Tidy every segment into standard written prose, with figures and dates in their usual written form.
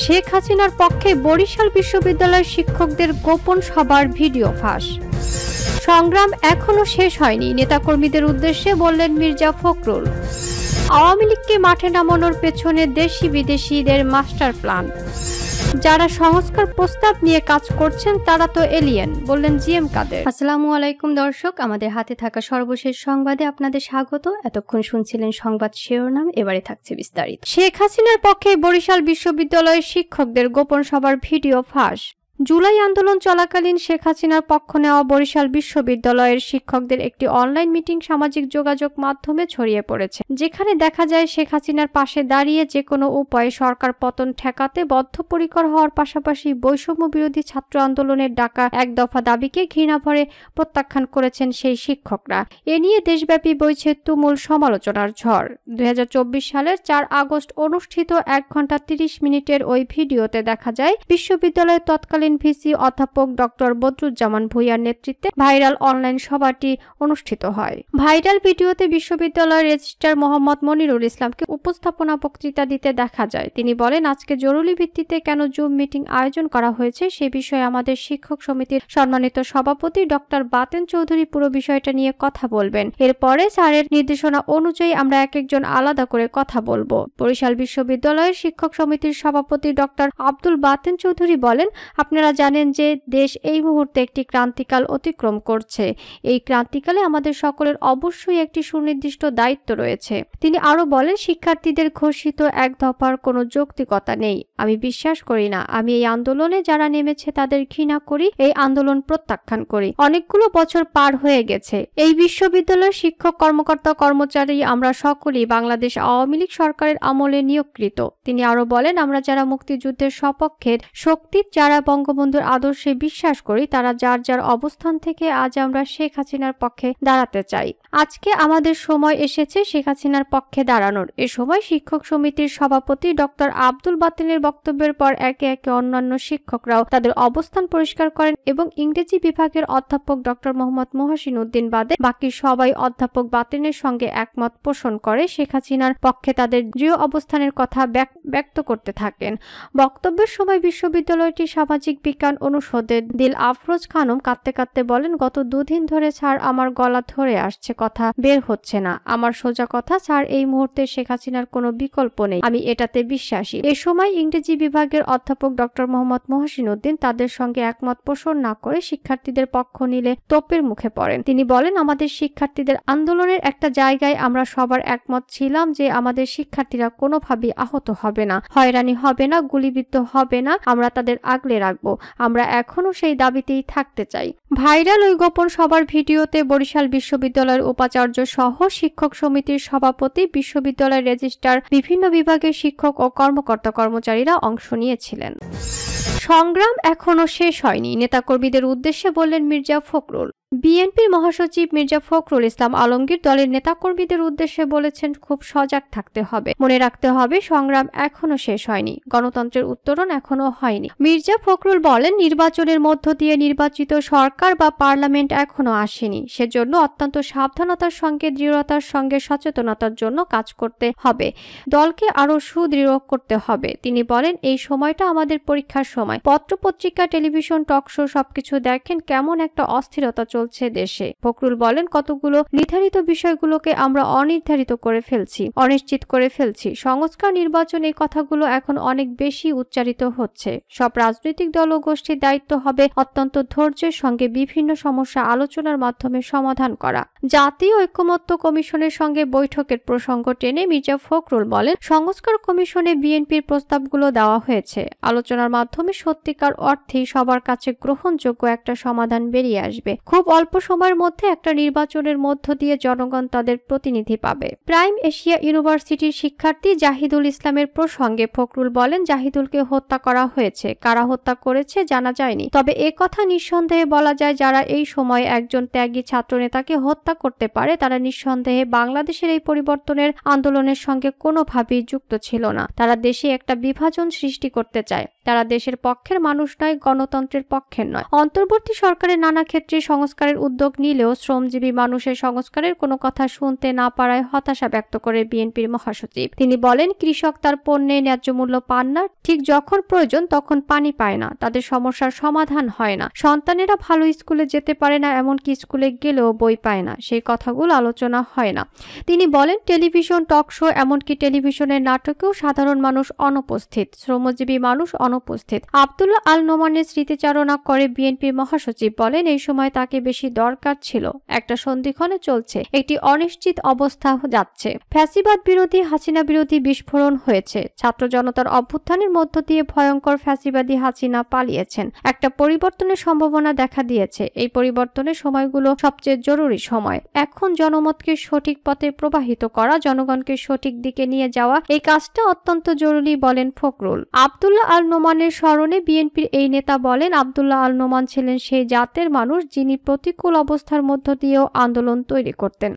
শেখ হাসিনার পক্ষে বরিশাল বিশ্ববিদ্যালয়ের শিক্ষকদের গোপন সভার ভিডিও ফাঁস। সংগ্রাম এখনো শেষ হয়নি, নেতাকর্মীদের উদ্দেশ্যে বললেন মির্জা ফখরুল। আওয়ামী লীগকে মাঠে নামানোর পেছনে দেশি বিদেশিদের মাস্টার প্ল্যান। যারা সংস্কার প্রস্তাব নিয়ে কাজ করছেন তারা তো এলিয়েন, বললেন জিএম কাদের। আসসালামু আলাইকুম দর্শক, আমাদের হাতে থাকা সর্বশেষ সংবাদে আপনাদের স্বাগত। এতক্ষণ শুনছিলেন সংবাদ শিরোনাম, এবারে থাকছে বিস্তারিত। শেখ হাসিনার পক্ষে বরিশাল বিশ্ববিদ্যালয়ের শিক্ষকদের গোপন সভার ভিডিও ফাঁস। জুলাই আন্দোলন চলাকালীন শেখ হাসিনার পক্ষ নেওয়া বরিশাল বিশ্ববিদ্যালয়ের শিক্ষকদের একটি অনলাইন মিটিং সামাজিক যোগাযোগ মাধ্যমে ছড়িয়ে পড়েছে, যেখানে দেখা যায় শেখ হাসিনার পাশে দাঁড়িয়ে যে কোনো উপায়ে সরকার পতন ঠেকাতে বদ্ধপরিকর হওয়ার পাশাপাশি বৈষম্য বিরোধী ছাত্র আন্দোলনের ডাকা এক দফা দাবিকে ঘৃণাভরে প্রত্যাখ্যান করেছেন সেই শিক্ষকরা। এ নিয়ে দেশব্যাপী বইছে তুমুল সমালোচনার ঝড়। 2024 সালের 4 আগস্ট অনুষ্ঠিত 1 ঘন্টা 30 মিনিটের ওই ভিডিওতে দেখা যায় বিশ্ববিদ্যালয়ের তৎকালীন ভিসি অধ্যাপক ডক্টর বদরুজ্জামান ভূঁইয়ার নেতৃত্বে ভাইরাল অনলাইন সভাটি অনুষ্ঠিত হয়। ভাইরাল ভিডিওতে বিশ্ববিদ্যালয়ের রেজিস্ট্রার মোহাম্মদ মনিরুল ইসলামকে উপস্থাপনা বক্তৃতা দিতে দেখা যায়। তিনি বলেন, আজকে জরুরি ভিত্তিতে কেন জুম মিটিং আয়োজন করা হয়েছে সে বিষয়ে আমাদের শিক্ষক সমিতির সম্মানিত সভাপতি ডক্টর বাতেন চৌধুরী পুরো বিষয়টা নিয়ে কথা বলবেন। এরপরে স্যারের নির্দেশনা অনুযায়ী আমরা এক একজন আলাদা করে কথা বলবো। বরিশাল বিশ্ববিদ্যালয়ের শিক্ষক সমিতির সভাপতি ডক্টর আব্দুল বাতেন চৌধুরী বলেন, আপনারা জানেন যে দেশ এই মুহূর্তে একটি ক্রান্তিকাল অতিক্রম করছে। এই ক্রান্তিকালে আমাদের সকলের অবশ্যই একটি সুনির্দিষ্ট দায়িত্ব রয়েছে। তিনি আরো বলেন, শিক্ষার্থীদের ঘোষিত এক দফার কোনো যৌক্তিকতা নেই। আমি বিশ্বাস করি না। আমি এই আন্দোলনে যারা নেমেছে তাদের ঘৃণা করি, এই আন্দোলন প্রত্যাখ্যান করি। অনেকগুলো বছর পার হয়ে গেছে। এই বিশ্ববিদ্যালয়ের শিক্ষক কর্মকর্তা কর্মচারী আমরা সকলেই বাংলাদেশ আওয়ামী লীগ সরকারের আমলে নিয়োগকৃত। তিনি আরো বলেন, আমরা যারা মুক্তিযুদ্ধের সপক্ষের শক্তি, যারা বঙ্গবন্ধুর আদর্শে বিশ্বাস করি, তারা যার যার অবস্থান থেকে আজ আমরা শেখ হাসিনার পক্ষে দাঁড়াতে চাই। আজকে আমাদের সময় এসেছে শেখ হাসিনার পক্ষে দাঁড়ানোর। এ সময় শিক্ষক সমিতির সভাপতি ডক্টর আব্দুল বাতেনের বক্তব্যের পর একে একে অন্যান্য শিক্ষকরাও তাদের অবস্থান পরিষ্কার করেন এবং ইংরেজি বিভাগের অধ্যাপক ডক্টর মোহাম্মদ মহসিন উদ্দিন বাদে বাকি সবাই অধ্যাপক বাতেনের সঙ্গে একমত পোষণ করে শেখ হাসিনার পক্ষে তাদের দৃঢ় অবস্থানের কথা ব্যক্ত করতে থাকেন। বক্তব্যের সময় বিশ্ববিদ্যালয়টির সামাজিক বিজ্ঞান অনুষদের দিল আফরোজ খানম কাঁদতে কাঁদতে বলেন, গত 2 দিন ধরে স্যার আমার গলা ধরে আসছে, কথা বের হচ্ছে না। আমার সোজা কথা স্যার, এই মুহূর্তে শেখ হাসিনার কোনো বিকল্প নেই, আমি এটাতে বিশ্বাসী। এ সময় ইংরেজি বিভাগের অধ্যাপক ডক্টর মোহাম্মদ মহসিন উদ্দিন তাদের সঙ্গে একমত পোষণ না করে শিক্ষার্থীদের পক্ষ নিলে তোপের মুখে পড়েন। তিনি বলেন, আমাদের শিক্ষার্থীদের আন্দোলনের একটা জায়গায় আমরা সবার একমত ছিলাম যে আমাদের শিক্ষার্থীরা কোনোভাবেই আহত হবে না, হয়রানি হবে না, গুলিবিদ্ধ হবে না, আমরা তাদের আগলে রাখবো। আমরা এখনো সেই দাবিতেই থাকতে চাই। ভাইরাল ওই গোপন সভার ভিডিওতে বরিশাল বিশ্ববিদ্যালয়ের উপাচার্য সহ শিক্ষক সমিতির সভাপতি, বিশ্ববিদ্যালয়ের রেজিস্ট্রার, বিভিন্ন বিভাগের শিক্ষক ও কর্মকর্তা কর্মচারীরা অংশ নিয়েছিলেন। সংগ্রাম এখনো শেষ হয়নি, নেতাকর্মীদের উদ্দেশ্যে বললেন মির্জা ফখরুল। বিএনপির মহাসচিব মির্জা ফখরুল ইসলাম আলমগীর দলের নেতাকর্মীদের উদ্দেশ্যে বলেছেন, খুব সজাগ থাকতে হবে, মনে রাখতে হবে সংগ্রাম এখনো শেষ হয়নি, গণতন্ত্রের উত্তরণ এখনো হয়নি। মির্জা ফখরুল বলেন, নির্বাচনের মধ্য দিয়ে নির্বাচিত সরকার বা পার্লামেন্ট এখনো আসেনি। সেজন্য অত্যন্ত সাবধানতার সঙ্গে, দৃঢ়তার সঙ্গে, সচেতনতার জন্য কাজ করতে হবে, দলকে আরো সুদৃঢ় করতে হবে। তিনি বলেন, এই সময়টা আমাদের পরীক্ষার সময়। পত্রপত্রিকা, টেলিভিশন, টকশো সবকিছু দেখেন কেমন একটা অস্থিরতা চলছে দেশে। ফখরুল বলেন, কতগুলো নির্ধারিত বিষয়গুলোকে আমরা অনির্ধারিত করে ফেলছি, অনিশ্চিত করে ফেলছি। সংস্কার, নির্বাচন, এই কথাগুলো এখন অনেক বেশি উচ্চারিত হচ্ছে। সব রাজনৈতিক দল ও গোষ্ঠীর দায়িত্ব হবে অত্যন্ত ধৈর্যের সঙ্গে বিভিন্ন সমস্যা আলোচনার মাধ্যমে সমাধান করা। জাতীয় ঐকমত্য কমিশনের সঙ্গে বৈঠকের প্রসঙ্গ টেনে মির্জা ফখরুল বলেন, সংস্কার কমিশনে বিএনপির প্রস্তাবগুলো দেওয়া হয়েছে। আলোচনার মাধ্যমে সত্যিকার অর্থেই সবার কাছে গ্রহণযোগ্য একটা সমাধান বেরিয়ে আসবে। খুব অল্প সময়ের মধ্যে একটা নির্বাচনের মধ্য দিয়ে জনগণ তাদের প্রতিনিধি পাবে। প্রাইম এশিয়া ইউনিভার্সিটির শিক্ষার্থী জাহিদুল ইসলামের প্রসঙ্গে ফখরুল বলেন, জাহিদুলকে হত্যা করা হয়েছে, কারা হত্যা করেছে জানা যায়নি। তবে একথা নিঃসন্দেহে বলা যায়, যারা এই সময়ে একজন ত্যাগী ছাত্রনেতাকে হত্যা করতে পারে তারা নিঃসন্দেহে বাংলাদেশের এই পরিবর্তনের আন্দোলনের সঙ্গে কোনোভাবেই যুক্ত ছিল না। তারা দেশে একটা বিভাজন সৃষ্টি করতে চায়। তারা দেশের পক্ষের মানুষ নয়, গণতন্ত্রের পক্ষের নয়। অন্তর্বর্তী সরকারের নানা ক্ষেত্রে সংস্কারের উদ্যোগ নিলেও শ্রমজীবী মানুষের সংস্কারের কোনো কথা শুনতে না পারায় হতাশা ব্যক্ত করে বিএনপির মহাসচিব। তিনি বলেন, কৃষক তার পণ্যে ন্যায্য মূল্য পান না, ঠিক যখন প্রয়োজন তখন পানি পায় না, তাদের সমস্যার সমাধান হয় না, সন্তানেরা ভালো স্কুলে যেতে পারে না, এমনকি স্কুলে গেলেও বই পায় না, সেই কথাগুলো আলোচনা হয় না। তিনি বলেন, টেলিভিশন টক শো এমনকি টেলিভিশনের নাটকেও সাধারণ মানুষ অনুপস্থিত, শ্রমজীবী মানুষ অনুপস্থিত। আব্দুল্লাহ আল নোমানের স্মৃতিচারণা করে বিএনপির মহাসচিব বলেন, এই সময় তাকে বেশি দরকার ছিল। একটা সন্ধিক্ষণে চলছে, একটি অনিশ্চিত অবস্থা যাচ্ছে। ফ্যাসিবাদ বিরোধী, হাসিনা বিরোধী বিস্ফোরণ হয়েছে। ছাত্র জনতার অভ্যুত্থানের মধ্য দিয়ে ভয়ঙ্কর ফ্যাসিবাদী হাসিনা পালিয়েছেন। একটা পরিবর্তনের সম্ভাবনা দেখা দিয়েছে। এই পরিবর্তনের সময়গুলো সবচেয়ে জরুরি সময়। এখন জনমতকে সঠিক পথে প্রবাহিত করা, জনগণকে সঠিক দিকে নিয়ে যাওয়া, এই কাজটা অত্যন্ত জরুরি বলেন ফখরুল। আব্দুল্লাহ আল নোমানের স্মরণে বিএনপির এই নেতা বলেন, আব্দুল্লাহ আল নোমান ছিলেন সেই জাতের মানুষ যিনি প্রতিকূল অবস্থার মধ্য দিয়েও আন্দোলন তৈরি করতেন।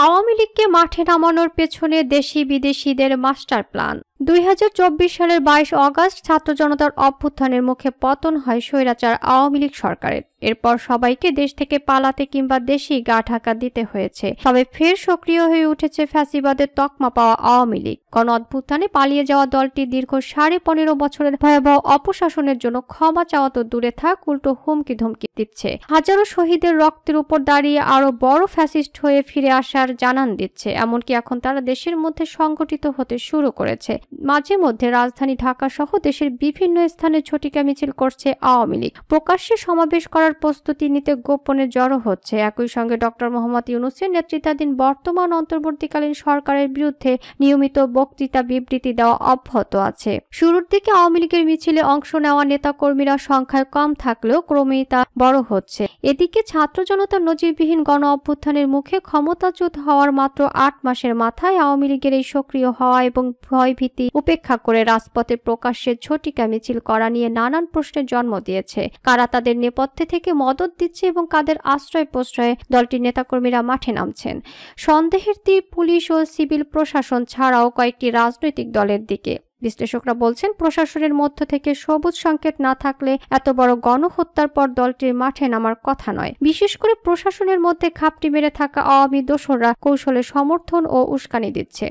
আওয়ামী লীগকে মাঠে নামানোর পেছনে দেশি বিদেশিদের মাস্টার প্ল্যান। 2024 সালের 22 অগস্ট ছাত্র জনতার অভ্যুত্থানের মুখে পতন হয় স্বৈরাচার আওয়ামী লীগ সরকারের। এরপর সবাইকে দেশ থেকে পালাতে কিংবা দেশি গা ঢাকা দিতে হয়েছে। তবে ফের সক্রিয় হয়ে উঠেছে ফ্যাসিবাদের তকমা পাওয়া আওয়ামী লীগ। গণ অভ্যুত্থানে পালিয়ে যাওয়া দলটি দীর্ঘ 15.5 বছরের ভয়াবহ অপশাসনের জন্য ক্ষমা চাওয়া তো দূরে থাক, উল্টো হুমকি ধমকি দিচ্ছে। হাজারো শহীদের রক্তের উপর দাঁড়িয়ে আরো বড় ফ্যাসিস্ট হয়ে ফিরে আসার জানান দিচ্ছে। এমনকি এখন তারা দেশের মধ্যে সংগঠিত হতে শুরু করেছে। মাঝে মধ্যে রাজধানী ঢাকা সহ দেশের বিভিন্ন স্থানে ঝটিকা মিছিল করছে আওয়ামী লীগ। প্রকাশ্যে সমাবেশ করার প্রস্তুতি নিতে গোপনে জড়ো হচ্ছে। একই সঙ্গে ডক্টর মোহাম্মদ ইউনূসের নেতৃত্বাধীন বর্তমান অন্তর্বর্তীকালীন সরকারের বিরুদ্ধে নিয়মিত বক্তৃতা বিবৃতি দেওয়া অব্যাহত আছে। শুরুর দিকে আওয়ামী লীগের মিছিলে অংশ নেওয়া নেতাকর্মীরা সংখ্যায় কম থাকলেও ক্রমেই তা বড় হচ্ছে। এদিকে ছাত্র জনতার নজিরবিহীন গণ অভ্যুত্থানের মুখে ক্ষমতাচ্যুত হওয়ার মাত্র 8 মাসের মাথায় আওয়ামী লীগের এই সক্রিয় হওয়া এবং ভয়ভীতি উপেক্ষা করে রাজপথে প্রকাশ্যে ঝটিকা মিছিল করা নিয়ে নানান প্রশ্নের জন্ম দিয়েছে। কারা তাদের নেপথ্যে থেকে মদত দিচ্ছে এবং কাদের আশ্রয় প্রশ্রয়ে দলটির নেতাকর্মীরা মাঠে নামছেন। সন্দেহের তীর পুলিশ ও সিভিল প্রশাসন ছাড়াও কয়েকটি রাজনৈতিক দলের দিকে। বিশ্লেষকরা বলছেন, প্রশাসনের মধ্য থেকে সবুজ সংকেত না থাকলে এত বড় গণহত্যার পর দলটির মাঠে নামার কথা নয়। বিশেষ করে প্রশাসনের মধ্যে খাপটি মেরে থাকা আওয়ামী দোসররা কৌশলে সমর্থন ও উস্কানি দিচ্ছে।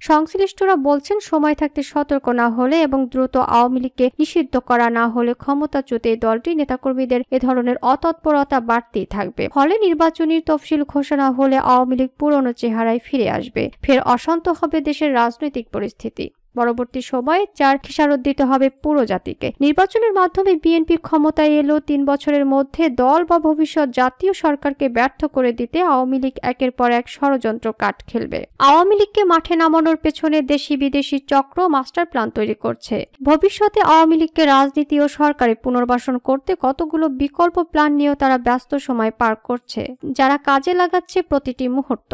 সংশ্লিষ্টরা বলছেন, সময় থাকতে সতর্ক না হলে এবং দ্রুত আওয়ামী লীগকে নিষিদ্ধ করা না হলে ক্ষমতাচ্যুত এই দলটি নেতাকর্মীদের এ ধরনের অতৎপরতা বাড়তেই থাকবে। ফলে নির্বাচনী তফসিল ঘোষণা হলে আওয়ামী লীগ পুরনো চেহারায় ফিরে আসবে। ফের অশান্ত হবে দেশের রাজনৈতিক পরিস্থিতি। পরবর্তী সময়ে যার খেসারত দিতে হবে পুরো জাতিকে। নির্বাচনের মাধ্যমে বিএনপি ক্ষমতায় এলো 3 বছরের মধ্যে দল বা ভবিষ্যৎ জাতীয় সরকারকে ব্যর্থ করে দিতে আওয়ামী লীগ একের পর এক ষড়যন্ত্র কাট খেলবে। আওয়ামী লীগকে মাঠে নামানোর পেছনে দেশি বিদেশি চক্র মাস্টার প্ল্যান তৈরি করছে। ভবিষ্যতে আওয়ামী লীগকে রাজনীতি ও সরকারে পুনর্বাসন করতে কতগুলো বিকল্প প্ল্যান নিয়েও তারা ব্যস্ত সময় পার করছে, যারা কাজে লাগাচ্ছে প্রতিটি মুহূর্ত।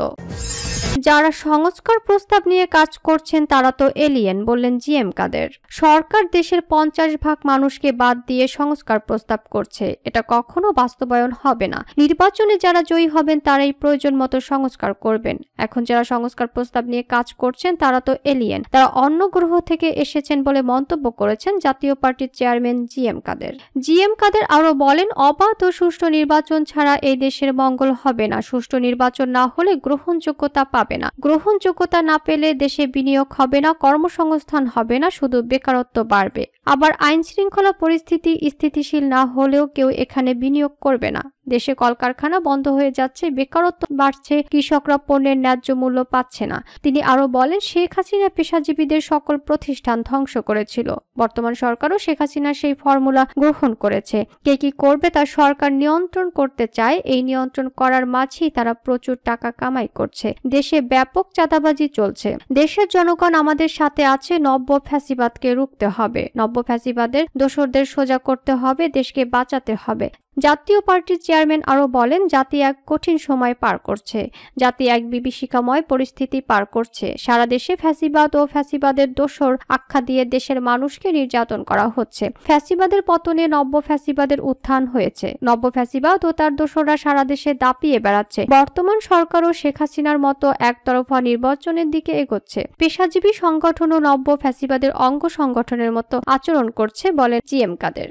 যারা সংস্কার প্রস্তাব নিয়ে কাজ করছেন তারা তো এলিয়েন, বললেন জিএম কাদের। সরকার দেশের 50% মানুষকে বাদ দিয়ে সংস্কার প্রস্তাব করছে, এটা কখনো বাস্তবায়ন হবে না। নির্বাচনে যারা জয়ী হবেন তারাই প্রয়োজন মতো সংস্কার করবেন। এখন যারা সংস্কার প্রস্তাব নিয়ে কাজ করছেন তারা তো এলিয়েন, তারা অন্য গ্রহ থেকে এসেছেন বলে মন্তব্য করেছেন জাতীয় পার্টির চেয়ারম্যান জিএম কাদের। জিএম কাদের আরো বলেন, অবাধ ও সুষ্ঠু নির্বাচন ছাড়া এই দেশের মঙ্গল হবে না। সুষ্ঠু নির্বাচন না হলে গ্রহণযোগ্যতা পাবে না। গ্রহণযোগ্যতা না পেলে দেশে বিনিয়োগ হবে না, কর্মসংস্থান হবে না, শুধু বেকারত্ব বাড়বে। আবার আইন শৃঙ্খলা পরিস্থিতি স্থিতিশীল না হলেও কেউ এখানে বিনিয়োগ করবে না। দেশে কলকারখানা বন্ধ হয়ে যাচ্ছে, বেকারত্ব বাড়ছে, কৃষকরা পণ্যের ন্যায্য মূল্য পাচ্ছে না। তিনি আরো বলেন, শেখ হাসিনা পেশাজীবীদের সকল প্রতিষ্ঠান ধ্বংস করেছিল। বর্তমান সরকারও শেখ হাসিনা সেই ফর্মুলা গ্রহণ করেছে। কে কি করবে তা সরকার নিয়ন্ত্রণ করতে চায়। এই নিয়ন্ত্রণ করার মাঝেই তারা প্রচুর টাকা কামাই করছে। দেশে ব্যাপক চাঁদাবাজি চলছে। দেশের জনগণ আমাদের সাথে আছে। নব্য ফ্যাসিবাদকে রুখতে হবে, নব্য ফ্যাসিবাদের দোসরদের সোজা করতে হবে, দেশকে বাঁচাতে হবে। জাতীয় পার্টির চেয়ারম্যান আরও বলেন, জাতি এক কঠিন সময় পার করছে, জাতি এক বিভীষিকাময় পরিস্থিতি পার করছে। সারা দেশে ফ্যাসিবাদ ও ফ্যাসিবাদের দোসর আখ্যা দিয়ে দেশের মানুষকে নির্যাতন করা হচ্ছে। ফ্যাসিবাদের পতনে নব্য ফ্যাসিবাদের উত্থান হয়েছে। নব্য ফ্যাসিবাদ ও তার দোসররা সারা দেশে দাপিয়ে বেড়াচ্ছে। বর্তমান সরকারও শেখ হাসিনার মতো একতরফা নির্বাচনের দিকে এগোচ্ছে। পেশাজীবী সংগঠন ও নব্য ফ্যাসিবাদের অঙ্গ সংগঠনের মতো আচরণ করছে বলেন জি এম কাদের।